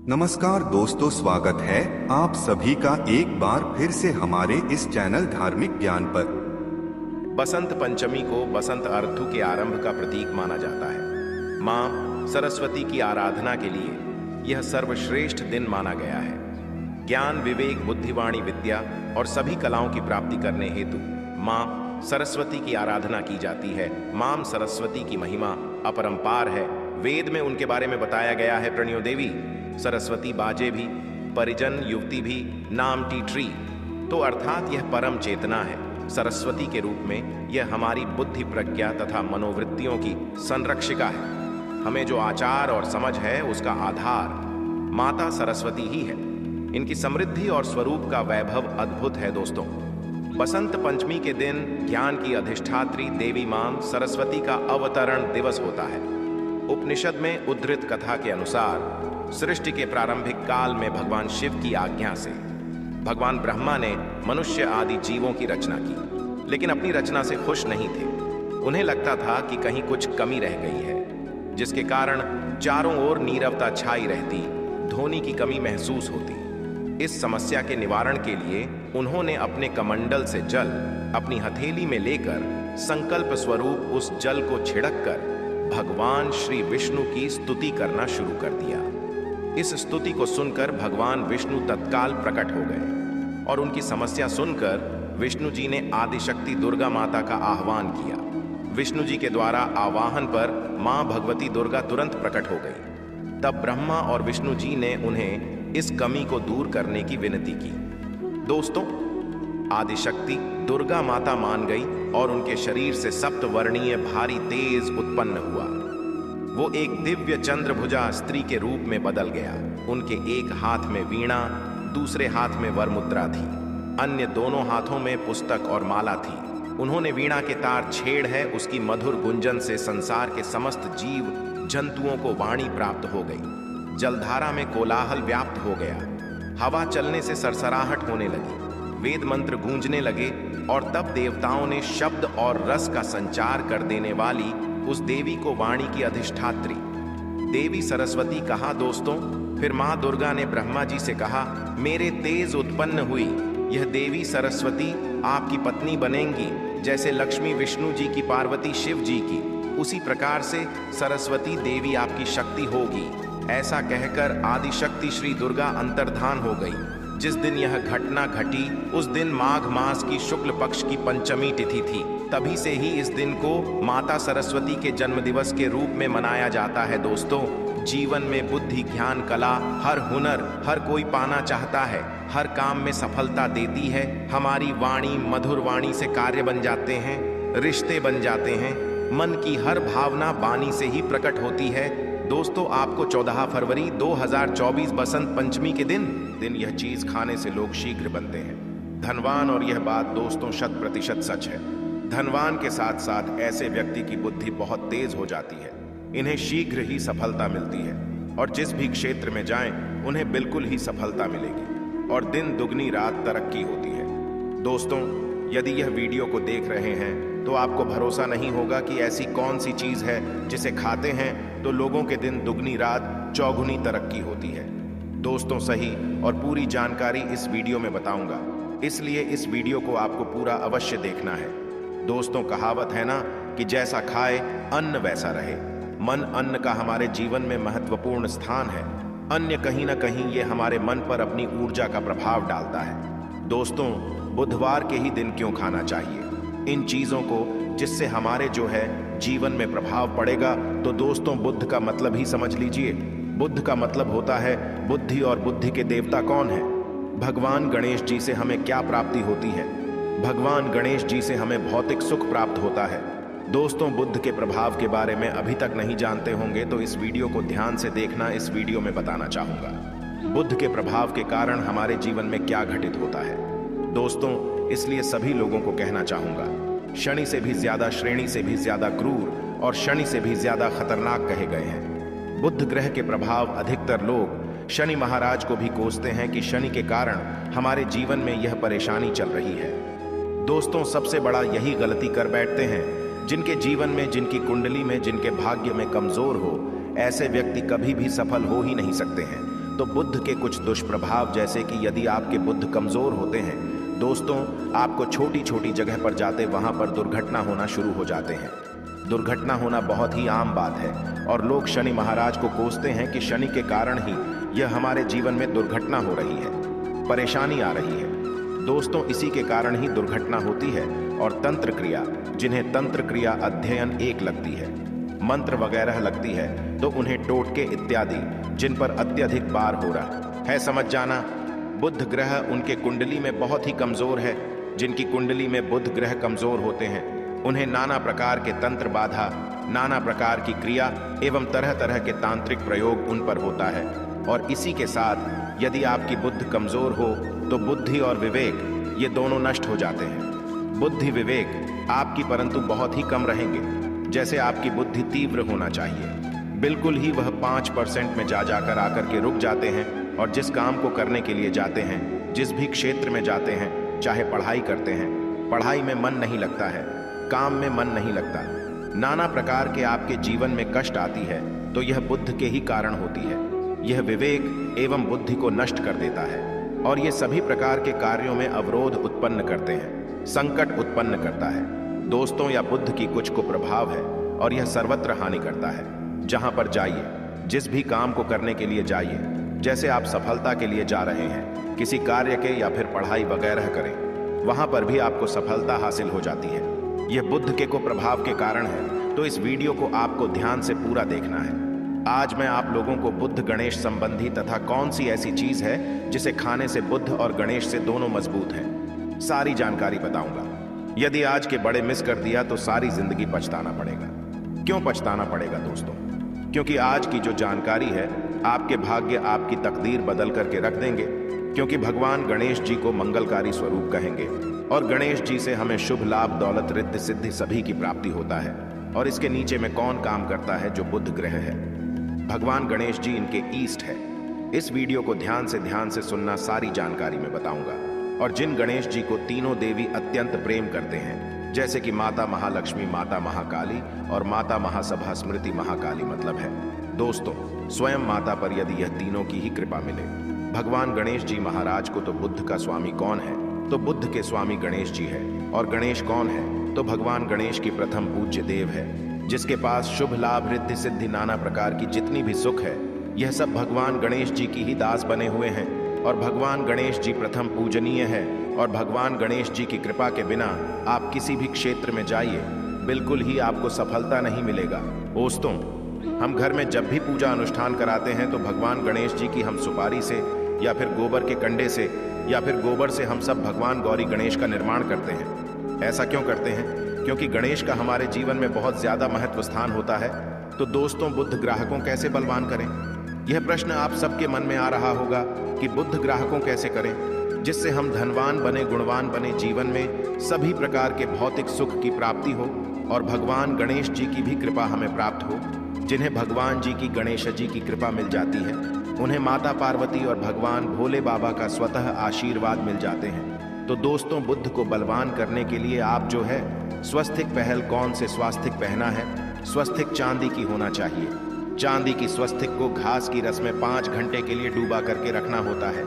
नमस्कार दोस्तों, स्वागत है आप सभी का एक बार फिर से हमारे इस चैनल धार्मिक ज्ञान पर। बसंत पंचमी को बसंत ऋतु के आरंभ का प्रतीक माना जाता है। मां सरस्वती की आराधना के लिए यह सर्वश्रेष्ठ दिन माना गया है। ज्ञान, विवेक, बुद्धिवाणी, विद्या और सभी कलाओं की प्राप्ति करने हेतु मां सरस्वती की आराधना की जाती है। मां सरस्वती की महिमा अपरंपार है। वेद में उनके बारे में बताया गया है, प्रणयो देवी सरस्वती बाजे भी, परिजन युवती भी, नाम टीट्री। तो अर्थात यह परम चेतना है। सरस्वती के रूप में यह हमारी बुद्धि, प्रज्ञा तथा मनोवृत्तियों की संरक्षिका है। हमें जो आचार और समझ है उसका आधार माता सरस्वती ही है। इनकी समृद्धि और स्वरूप का वैभव अद्भुत है। दोस्तों, बसंत पंचमी के दिन ज्ञान की अधिष्ठात्री देवी मां सरस्वती का अवतरण दिवस होता है। उपनिषद में उद्धृत कथा के अनुसार सृष्टि के प्रारंभिक काल में भगवान शिव की आज्ञा से भगवान ब्रह्मा ने मनुष्य आदि जीवों की रचना की, लेकिन अपनी रचना से खुश नहीं थे। उन्हें लगता था कि कहीं कुछ कमी रह गई है, जिसके कारण चारों ओर नीरवता छाई रहती, ध्वनि की कमी महसूस होती। इस समस्या के निवारण के लिए उन्होंने अपने कमंडल से जल अपनी हथेली में लेकर संकल्प स्वरूप उस जल को छिड़क कर भगवान श्री विष्णु की स्तुति करना शुरू कर दिया। इस स्तुति को सुनकर भगवान विष्णु तत्काल प्रकट हो गए और उनकी समस्या सुनकर विष्णु जी ने आदिशक्ति दुर्गा माता का आह्वान किया। विष्णु जी के द्वारा आवाहन पर मां भगवती दुर्गा तुरंत प्रकट हो गई। तब ब्रह्मा और विष्णु जी ने उन्हें इस कमी को दूर करने की विनती की। दोस्तों, आदिशक्ति दुर्गा माता मान गई और उनके शरीर से सप्तवर्णीय भारी तेज उत्पन्न हुआ। वो एक दिव्य चंद्रभुजा स्त्री के रूप में बदल गया। उनके एक हाथ में वीणा, दूसरे हाथ में वरमुद्रा थी, अन्य दोनों हाथों में पुस्तक और माला थी। उन्होंने वीणा के तार छेड़ है, उसकी मधुर गुंजन से संसार के समस्त जीव जंतुओं को वाणी प्राप्त हो गई। जलधारा में कोलाहल व्याप्त हो गया, हवा चलने से सरसराहट होने लगी, वेद मंत्र गूंजने लगे और तब देवताओं ने शब्द और रस का संचार कर देने वाली उस देवी को वाणी की अधिष्ठात्री देवी सरस्वती कहा। दोस्तों, फिर मां दुर्गा ने ब्रह्मा जी से कहा, मेरे तेज उत्पन्न हुई यह देवी सरस्वती आपकी पत्नी बनेंगी। जैसे लक्ष्मी विष्णु जी की, पार्वती शिव जी की, उसी प्रकार से सरस्वती देवी आपकी शक्ति होगी। ऐसा कहकर आदिशक्ति श्री दुर्गा अंतर्धान हो गई। जिस दिन यह घटना घटी उस दिन माघ मास की शुक्ल पक्ष की पंचमी तिथि थी। तभी से ही इस दिन को माता सरस्वती के जन्म दिवस के रूप में मनाया जाता है। दोस्तों, जीवन में बुद्धि, ज्ञान, कला, हर हुनर हर कोई पाना चाहता है, हर काम में सफलता देती है। हमारी वाणी मधुर वाणी से कार्य बन जाते हैं, रिश्ते बन जाते हैं, मन की हर भावना वाणी से ही प्रकट होती है। दोस्तों, आपको 14 फरवरी 2024 बसंत पंचमी के दिन यह चीज खाने से लोग शीघ्र बनते हैं धनवान। और यह बात दोस्तों 100% सच है। धनवान के साथ साथ ऐसे व्यक्ति की बुद्धि बहुत तेज हो जाती है। इन्हें शीघ्र ही सफलता मिलती है और जिस भी क्षेत्र में जाएं उन्हें बिल्कुल ही सफलता मिलेगी और दिन दुगनी रात तरक्की होती है। दोस्तों, यदि यह वीडियो को देख रहे हैं तो आपको भरोसा नहीं होगा कि ऐसी कौन सी चीज है जिसे खाते हैं तो लोगों के दिन दुगनी रात चौगुनी तरक्की होती है। दोस्तों, सही और पूरी जानकारी इस वीडियो में बताऊंगा, इसलिए इस वीडियो को आपको पूरा अवश्य देखना है। दोस्तों, कहावत है ना कि जैसा खाए अन्न वैसा रहे। मन अन्न का हमारे जीवन में महत्वपूर्ण स्थान है। अन्य कहीं ना कहीं ये हमारे मन पर अपनी ऊर्जा का प्रभाव डालता है। दोस्तों, बुधवार के ही दिन क्यों खाना चाहिए इन चीजों को, जिससे हमारे जो है जीवन में प्रभाव पड़ेगा। तो दोस्तों, बुद्ध का मतलब ही समझ लीजिए। बुद्ध का मतलब होता है बुद्धि, और बुद्धि के देवता कौन है? भगवान गणेश जी से हमें क्या प्राप्ति होती है? भगवान गणेश जी से हमें भौतिक सुख प्राप्त होता है। दोस्तों, बुद्ध के प्रभाव के बारे में अभी तक नहीं जानते होंगे तो इस वीडियो को ध्यान से देखना। इस वीडियो में बताना चाहूंगा बुद्ध के प्रभाव के कारण हमारे जीवन में क्या घटित होता है। दोस्तों, इसलिए सभी लोगों को कहना चाहूंगा, शनि से भी ज्यादा, श्रेणी से भी ज्यादा क्रूर और शनि से भी ज्यादा खतरनाक कहे गए हैं। बुद्ध ग्रह के प्रभाव अधिकतर लोग शनि महाराज को भी कोसते हैं कि शनि के कारण हमारे जीवन में यह परेशानी चल रही है। दोस्तों, सबसे बड़ा यही गलती कर बैठते हैं जिनके जीवन में, जिनकी कुंडली में, जिनके भाग्य में कमजोर हो, ऐसे व्यक्ति कभी भी सफल हो ही नहीं सकते हैं। तो बुध के कुछ दुष्प्रभाव, जैसे कि यदि आपके बुध कमजोर होते हैं दोस्तों, आपको छोटी छोटी जगह पर जाते वहां पर दुर्घटना होना शुरू हो जाते हैं। दुर्घटना होना बहुत ही आम बात है और लोग शनि महाराज को कोसते हैं कि शनि के कारण ही यह हमारे जीवन में दुर्घटना हो रही है, परेशानी आ रही है। दोस्तों, इसी के कारण ही दुर्घटना होती है। और तंत्र क्रिया, जिन्हें तंत्र क्रिया अध्ययन एक लगती है, मंत्र वगैरह लगती है, तो उन्हें टोटके इत्यादि जिन पर अत्यधिक बार हो रहा है समझ जाना। बुध ग्रह उनके कुंडली में बहुत ही कमजोर है। जिनकी कुंडली में बुध ग्रह कमजोर होते हैं उन्हें नाना प्रकार के तंत्र बाधा, नाना प्रकार की क्रिया एवं तरह तरह के तांत्रिक प्रयोग उन पर होता है। और इसी के साथ यदि आपकी बुद्धि कमजोर हो तो बुद्धि और विवेक ये दोनों नष्ट हो जाते हैं। बुद्धि विवेक आपकी परंतु बहुत ही कम रहेंगे। जैसे आपकी बुद्धि तीव्र होना चाहिए, बिल्कुल ही वह 5% में जाकर आकर के रुक जाते हैं। और जिस काम को करने के लिए जाते हैं, जिस भी क्षेत्र में जाते हैं, चाहे पढ़ाई करते हैं, पढ़ाई में मन नहीं लगता है, काम में मन नहीं लगता, नाना प्रकार के आपके जीवन में कष्ट आती है, तो यह बुद्ध के ही कारण होती है। यह विवेक एवं बुद्धि को नष्ट कर देता है और ये सभी प्रकार के कार्यों में अवरोध उत्पन्न करते हैं, संकट उत्पन्न करता है। दोस्तों, या बुद्ध की कुछ को प्रभाव है और यह सर्वत्र हानि करता है। जहां पर जाइए, जिस भी काम को करने के लिए जाइए, जैसे आप सफलता के लिए जा रहे हैं, किसी कार्य के या फिर पढ़ाई वगैरह करें, वहां पर भी आपको सफलता हासिल हो जाती है। यह बुद्ध के को प्रभाव के कारण है। तो इस वीडियो को आपको ध्यान से पूरा देखना है। आज मैं आप लोगों को बुद्ध गणेश संबंधी तथा कौन सी ऐसी चीज है जिसे खाने से बुद्ध और गणेश से दोनों मजबूत हैं, सारी जानकारी बताऊंगा। यदि आज के बड़े मिस कर दिया तो सारी जिंदगी पछताना पड़ेगा। क्यों पछताना पड़ेगा दोस्तों? क्योंकि आज की जो जानकारी है आपके भाग्य, आपकी तकदीर बदल करके रख देंगे। क्योंकि भगवान गणेश जी को मंगलकारी स्वरूप कहेंगे और गणेश जी से हमें शुभ लाभ, दौलत, रिद्धि सिद्धि सभी की प्राप्ति होता है। और इसके नीचे में कौन काम करता है? जो बुध ग्रह है। भगवान गणेश जी इनके ईस्ट है। इस वीडियो को ध्यान से सुनना, सारी जानकारी मैं बताऊंगा। और जिन गणेश जी को तीनों देवी अत्यंत प्रेम करते हैं, जैसे कि माता महालक्ष्मी, माता महाकाली और माता महासभा स्मृति महाकाली, मतलब है दोस्तों स्वयं माता पर यदि यह तीनों की ही कृपा मिले। भगवान गणेश जी महाराज को तो बुद्ध का स्वामी कौन है? तो बुद्ध के स्वामी गणेश जी है। और गणेश कौन है? तो भगवान गणेश की प्रथम पूज्य देव है, जिसके पास शुभ लाभ, रिद्धि सिद्धि, नाना प्रकार की जितनी भी सुख है, यह सब भगवान गणेश जी की ही दास बने हुए हैं। और भगवान गणेश जी प्रथम पूजनीय है। और भगवान गणेश जी की कृपा के बिना आप किसी भी क्षेत्र में जाइए, बिल्कुल ही आपको सफलता नहीं मिलेगा। दोस्तों, हम घर में जब भी पूजा अनुष्ठान कराते हैं तो भगवान गणेश जी की हम सुपारी से या फिर गोबर के कंडे से या फिर गोबर से हम सब भगवान गौरी गणेश का निर्माण करते हैं। ऐसा क्यों करते हैं? क्योंकि गणेश का हमारे जीवन में बहुत ज्यादा महत्व स्थान होता है। तो दोस्तों, बुद्ध ग्राहकों कैसे बलवान करें? यह प्रश्न आप सबके मन में आ रहा होगा कि बुद्ध ग्राहकों कैसे करें जिससे हम धनवान बने, गुणवान बने, जीवन में सभी प्रकार के भौतिक सुख की प्राप्ति हो और भगवान गणेश जी की भी कृपा हमें प्राप्त हो। जिन्हें भगवान जी की, गणेश जी की कृपा मिल जाती है, उन्हें माता पार्वती और भगवान भोले बाबा का स्वतः आशीर्वाद मिल जाते हैं। तो दोस्तों, बुद्ध को बलवान करने के लिए आप जो है स्वस्तिक पहल, कौन से स्वास्तिक पहना है? स्वस्तिक चांदी की होना चाहिए। चांदी की स्वस्तिक को घास की रस में 5 घंटे के लिए डूबा करके रखना होता है।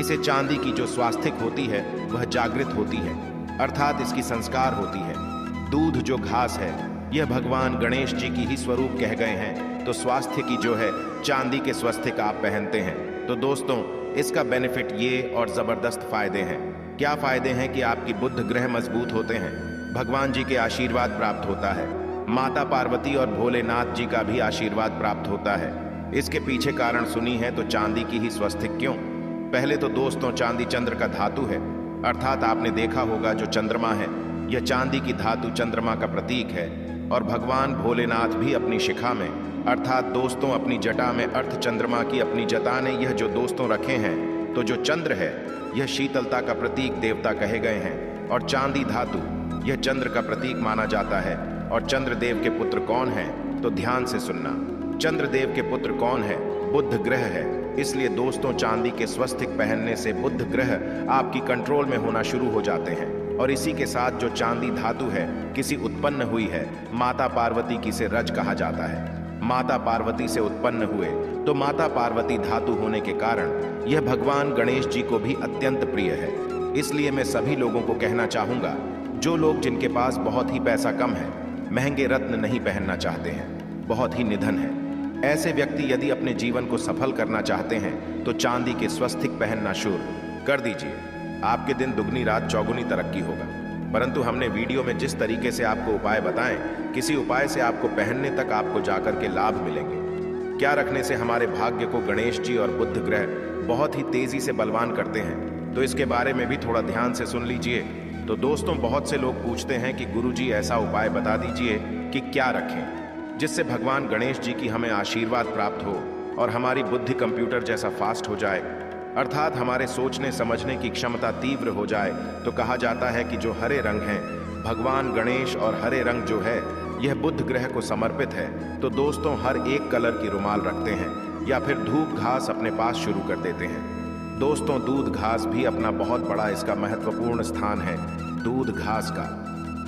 इसे चांदी की जो स्वास्तिक होती है वह जागृत होती है, अर्थात इसकी संस्कार होती है। दूध जो घास है यह भगवान गणेश जी की ही स्वरूप कह गए हैं। तो स्वास्थ्य की जो है चांदी के स्वस्तिक आप पहनते हैं। तो दोस्तों, इसका बेनिफिट ये और जबरदस्त फायदे हैं। क्या फायदे हैं? कि आपकी बुद्ध ग्रह मजबूत होते हैं, भगवान जी के आशीर्वाद प्राप्त होता है, माता पार्वती और भोलेनाथ जी का भी आशीर्वाद प्राप्त होता है। इसके पीछे कारण सुनी है तो चांदी की ही स्वस्तिक क्यों? पहले तो दोस्तों, चांदी चंद्र का धातु है, अर्थात आपने देखा होगा जो चंद्रमा है यह चांदी की धातु चंद्रमा का प्रतीक है। और भगवान भोलेनाथ भी अपनी शिखा में, अर्थात दोस्तों अपनी जटा में अर्थ चंद्रमा की अपनी जटा ने यह जो दोस्तों रखे हैं, तो जो चंद्र है यह शीतलता का प्रतीक देवता कहे गए हैं। और चांदी धातु यह चंद्र का प्रतीक माना जाता है। और चंद्रदेव के पुत्र कौन है? तो ध्यान से सुनना, चंद्रदेव के पुत्र कौन है? बुध ग्रह है। इसलिए दोस्तों, चांदी के स्वस्तिक पहनने से बुध ग्रह आपकी कंट्रोल में होना शुरू हो जाते हैं। और इसी के साथ जो चांदी धातु है किसी उत्पन्न हुई है, माता पार्वती की से रज कहा जाता है। माता पार्वती से उत्पन्न हुए, तो माता पार्वती धातु होने के कारण यह भगवान गणेश जी को भी अत्यंत प्रिय है। इसलिए मैं सभी लोगों को कहना चाहूंगा, जो लोग जिनके पास बहुत ही पैसा कम है, महंगे रत्न नहीं पहनना चाहते हैं, बहुत ही निधन है, ऐसे व्यक्ति यदि अपने जीवन को सफल करना चाहते हैं तो चांदी के स्वस्तिक पहनना शुरू कर दीजिए। आपके दिन दुगनी रात चौगुनी तरक्की होगा। परंतु हमने वीडियो में जिस तरीके से आपको उपाय बताएं, किसी उपाय से आपको पहनने तक आपको जाकर के लाभ मिलेंगे। क्या रखने से हमारे भाग्य को गणेश जी और बुध ग्रह बहुत ही तेजी से बलवान करते हैं, तो इसके बारे में भी थोड़ा ध्यान से सुन लीजिए। तो दोस्तों, बहुत से लोग पूछते हैं कि गुरुजी ऐसा उपाय बता दीजिए कि क्या रखें जिससे भगवान गणेश जी की हमें आशीर्वाद प्राप्त हो और हमारी बुद्धि कंप्यूटर जैसा फास्ट हो जाए, अर्थात हमारे सोचने समझने की क्षमता तीव्र हो जाए। तो कहा जाता है कि जो हरे रंग हैं, भगवान गणेश और हरे रंग जो है यह बुध ग्रह को समर्पित है। तो दोस्तों, हर एक कलर की रुमाल रखते हैं या फिर धूप घास अपने पास शुरू कर देते हैं। दोस्तों, दूध घास भी अपना बहुत बड़ा इसका महत्वपूर्ण स्थान है। दूध घास का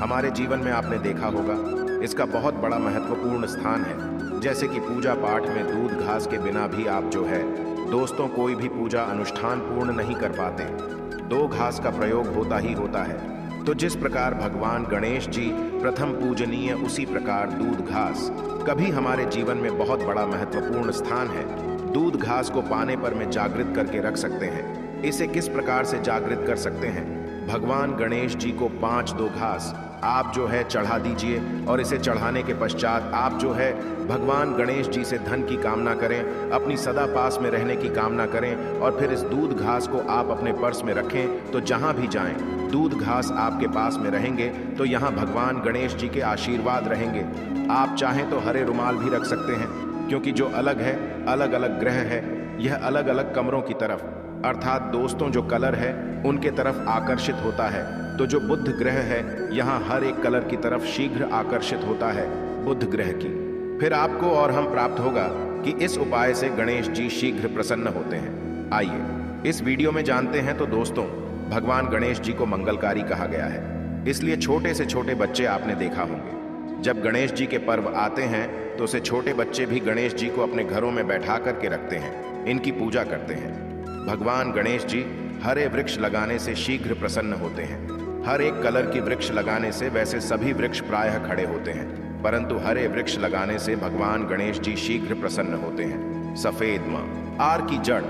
हमारे जीवन में आपने देखा होगा, इसका बहुत बड़ा महत्वपूर्ण स्थान है। जैसे कि पूजा पाठ में दूध घास के बिना भी आप जो है दोस्तों कोई भी पूजा अनुष्ठान पूर्ण नहीं कर पाते। दो घास का प्रयोग होता ही होता है। तो जिस प्रकार भगवान गणेश जी प्रथम पूजनीय, उसी प्रकार दूध घास कभी हमारे जीवन में बहुत बड़ा महत्वपूर्ण स्थान है। दूध घास को पाने पर में जागृत करके रख सकते हैं। इसे किस प्रकार से जागृत कर सकते हैं? भगवान गणेश जी को 5 दो घास आप जो है चढ़ा दीजिए और इसे चढ़ाने के पश्चात आप जो है भगवान गणेश जी से धन की कामना करें, अपनी सदा पास में रहने की कामना करें और फिर इस दूध घास को आप अपने पर्स में रखें। तो जहां भी जाएं, दूध घास आपके पास में रहेंगे तो यहां भगवान गणेश जी के आशीर्वाद रहेंगे। आप चाहें तो हरे रुमाल भी रख सकते हैं, क्योंकि जो अलग है, अलग अलग ग्रह है, यह अलग अलग कमरों की तरफ, अर्थात दोस्तों जो कलर है उनके तरफ आकर्षित होता है। तो जो बुध ग्रह है यहाँ हर एक कलर की तरफ शीघ्र आकर्षित होता है बुध ग्रह की। फिर आपको और हम प्राप्त होगा कि इस उपाय से गणेश जी शीघ्र प्रसन्न होते हैं। आइए इस वीडियो में जानते हैं। तो दोस्तों, भगवान गणेश जी को मंगलकारी कहा गया है, इसलिए छोटे से छोटे बच्चे आपने देखा होंगे, जब गणेश जी के पर्व आते हैं तो उसे छोटे बच्चे भी गणेश जी को अपने घरों में बैठा करके रखते हैं, इनकी पूजा करते हैं। भगवान गणेश जी हरे वृक्ष लगाने से शीघ्र प्रसन्न होते हैं। हर एक कलर की वृक्ष लगाने से वैसे सभी वृक्ष प्रायः खड़े होते हैं, परंतु हरे वृक्ष लगाने से भगवान गणेश जी शीघ्र प्रसन्न होते हैं। सफेद मां आर की जड़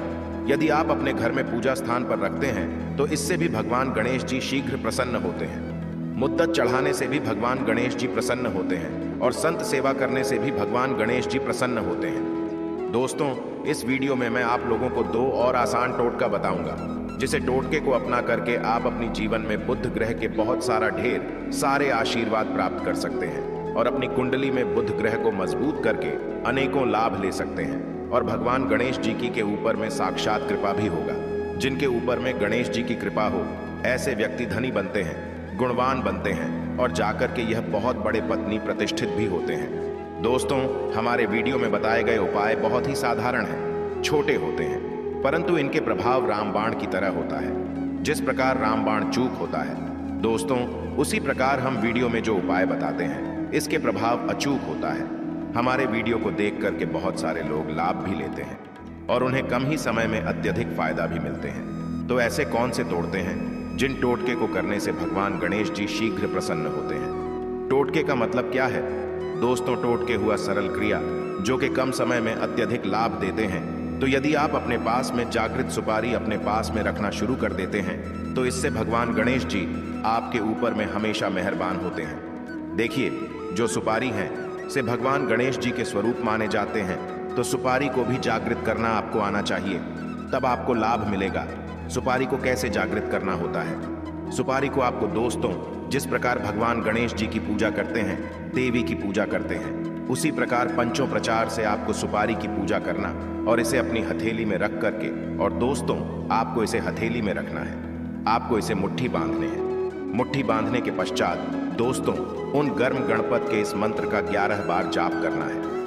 यदि आप अपने घर में पूजा स्थान पर रखते हैं तो इससे भी भगवान गणेश जी शीघ्र प्रसन्न होते हैं। मुद्दत चढ़ाने से भी भगवान गणेश जी प्रसन्न होते हैं और संत सेवा करने से भी भगवान गणेश जी प्रसन्न होते हैं। दोस्तों, इस वीडियो में मैं आप लोगों को 2 और आसान टोटका बताऊंगा, जिसे टोटके को अपना करके आप अपनी जीवन में बुध ग्रह के बहुत सारा ढेर सारे आशीर्वाद प्राप्त कर सकते हैं और अपनी कुंडली में बुध ग्रह को मजबूत करके अनेकों लाभ ले सकते हैं। और भगवान गणेश जी की के ऊपर में साक्षात कृपा भी होगा। जिनके ऊपर में गणेश जी की कृपा हो, ऐसे व्यक्ति धनी बनते हैं, गुणवान बनते हैं और जाकर के यह बहुत बड़े पत्नी प्रतिष्ठित भी होते हैं। दोस्तों, हमारे वीडियो में बताए गए उपाय बहुत ही साधारण हैं, छोटे होते हैं, परंतु इनके प्रभाव रामबाण की तरह होता है। जिस प्रकार रामबाण चूक होता है दोस्तों, उसी प्रकार हम वीडियो में जो उपाय बताते हैं इसके प्रभाव अचूक होता है। हमारे वीडियो को देख करके बहुत सारे लोग लाभ भी लेते हैं और उन्हें कम ही समय में अत्यधिक फायदा भी मिलते हैं। तो ऐसे कौन से तोड़ते हैं जिन टोटके को करने से भगवान गणेश जी शीघ्र प्रसन्न होते हैं? टोटके का मतलब क्या है दोस्तों? टोटके हुआ सरल क्रिया जो कि कम समय में अत्यधिक लाभ देते हैं। तो यदि आप अपने पास में जागृत सुपारी अपने पास में रखना शुरू कर देते हैं तो इससे भगवान गणेश जी आपके ऊपर में हमेशा मेहरबान होते हैं। देखिए, जो सुपारी है से भगवान गणेश जी के स्वरूप माने जाते हैं, तो सुपारी को भी जागृत करना आपको आना चाहिए, तब आपको लाभ मिलेगा। सुपारी को कैसे जागृत करना होता है? सुपारी को आपको दोस्तों, जिस प्रकार भगवान गणेश जी की पूजा करते हैं, देवी की पूजा करते हैं, उसी प्रकार पंचों प्रचार से आपको सुपारी की पूजा करना और इसे अपनी हथेली में रख करके, और दोस्तों आपको इसे हथेली में रखना है, आपको इसे मुट्ठी बांधने हैं। मुट्ठी बांधने के पश्चात दोस्तों उन गर्म गणपत के इस मंत्र का 11 बार जाप करना है।